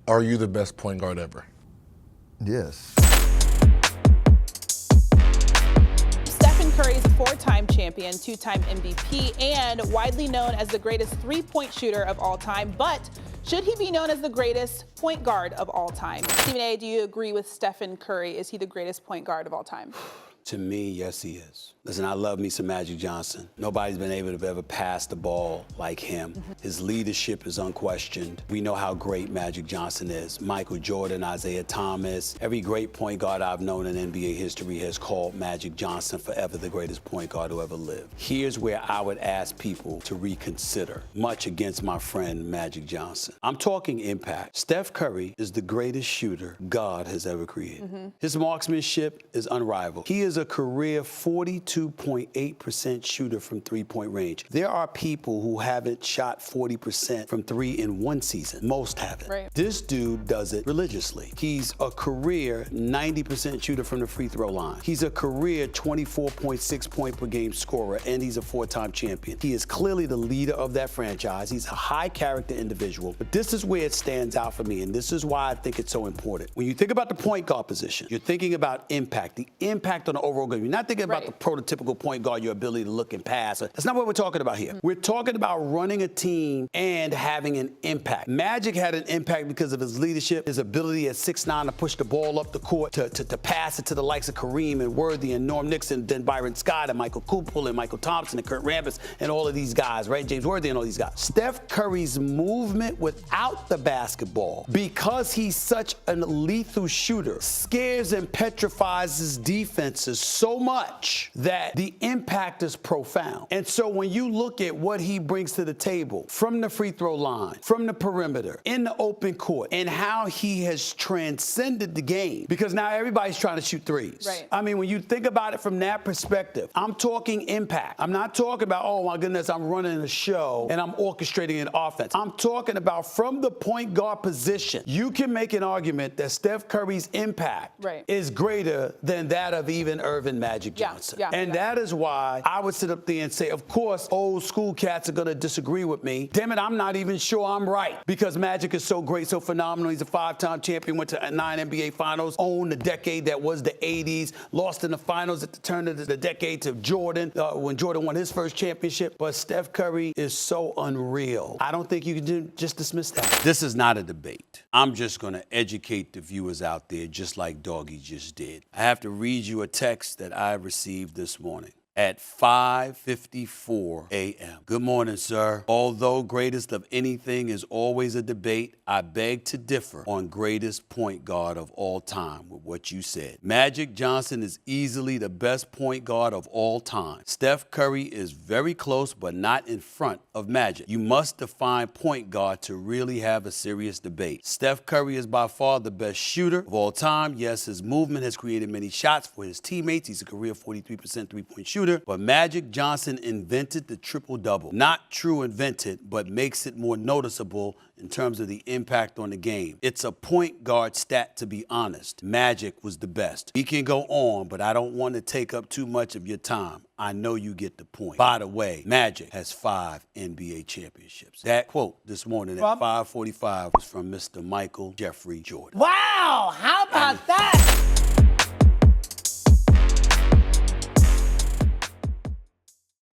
Are you the best point guard ever? Yes. Stephen Curry is a 4-time champion, 2-time MVP, and widely known as the greatest three-point shooter of all time. But should he be known as the greatest point guard of all time? Stephen A., do you agree with Stephen Curry? Is he the greatest point guard of all time? To me, yes, he is. Listen, I love me some Magic Johnson. Nobody's been able to ever pass the ball like him. His leadership is unquestioned. We know how great Magic Johnson is. Michael Jordan, Isaiah Thomas, every great point guard I've known in NBA history has called Magic Johnson forever the greatest point guard who ever lived. Here's where I would ask people to reconsider, much against my friend Magic Johnson. I'm talking impact. Steph Curry is the greatest shooter God has ever created. His marksmanship is unrivaled. He is a career 42.8% shooter from three-point range. There are people who haven't shot 40% from three in one season. Most haven't. Right. This dude does it religiously. He's a career 90% shooter from the free throw line. He's a career 24.6 point per game scorer, and he's a 4-time champion. He is clearly the leader of that franchise. He's a high character individual, but this is where it stands out for me, and this is why I think it's so important. When you think about the point guard position, you're thinking about impact, the impact on the overall game. You're not thinking about the prototypical point guard, your ability to look and pass. That's not what we're talking about here. We're talking about running a team and having an impact. Magic had an impact because of his leadership, his ability at 6'9" to push the ball up the court, to pass it to the likes of Kareem and Worthy and Norm Nixon, then Byron Scott and Michael Kupel and Michael Thompson and Kurt Rambis and all of these guys, right? James Worthy and all these guys. Steph Curry's movement without the basketball, because he's such a lethal shooter, scares and petrifies his defenses so much that the impact is profound. And so when you look at what he brings to the table from the free throw line, from the perimeter, in the open court, and how he has transcended the game, because now everybody's trying to shoot threes. Right. I mean, when you think about it from that perspective, I'm talking impact. I'm not talking about, oh my goodness, I'm running a show and I'm orchestrating an offense. I'm talking about from the point guard position, you can make an argument that Steph Curry's impact is greater than that of even Irvin Magic Johnson. And that is why I would sit up there and say, of course, old school cats are going to disagree with me. Damn it, I'm not even sure I'm right, because Magic is so great, so phenomenal. He's a 5-time champion, went to 9 NBA finals, owned the decade that was the 80s, lost in the finals at the turn of the decade to Jordan when Jordan won his first championship. But Steph Curry is so unreal. I don't think you can just dismiss that. This is not a debate. I'm just going to educate the viewers out there just like Doggy just did. I have to read you a text that I received this morning at 5:54 a.m. Good morning, sir. Although greatest of anything is always a debate, I beg to differ on greatest point guard of all time with what you said. Magic Johnson is easily the best point guard of all time. Steph Curry is very close, but not in front of Magic. You must define point guard to really have a serious debate. Steph Curry is by far the best shooter of all time. Yes, his movement has created many shots for his teammates. He's a career 43% three-point shooter. But Magic Johnson invented the triple-double. Not true invented, but makes it more noticeable in terms of the impact on the game. It's a point guard stat, to be honest. Magic was the best. We can go on, but I don't want to take up too much of your time. I know you get the point. By the way, Magic has 5 NBA championships. That quote this morning at 5:45 was from Mr. Michael Jeffrey Jordan. Wow, how about that?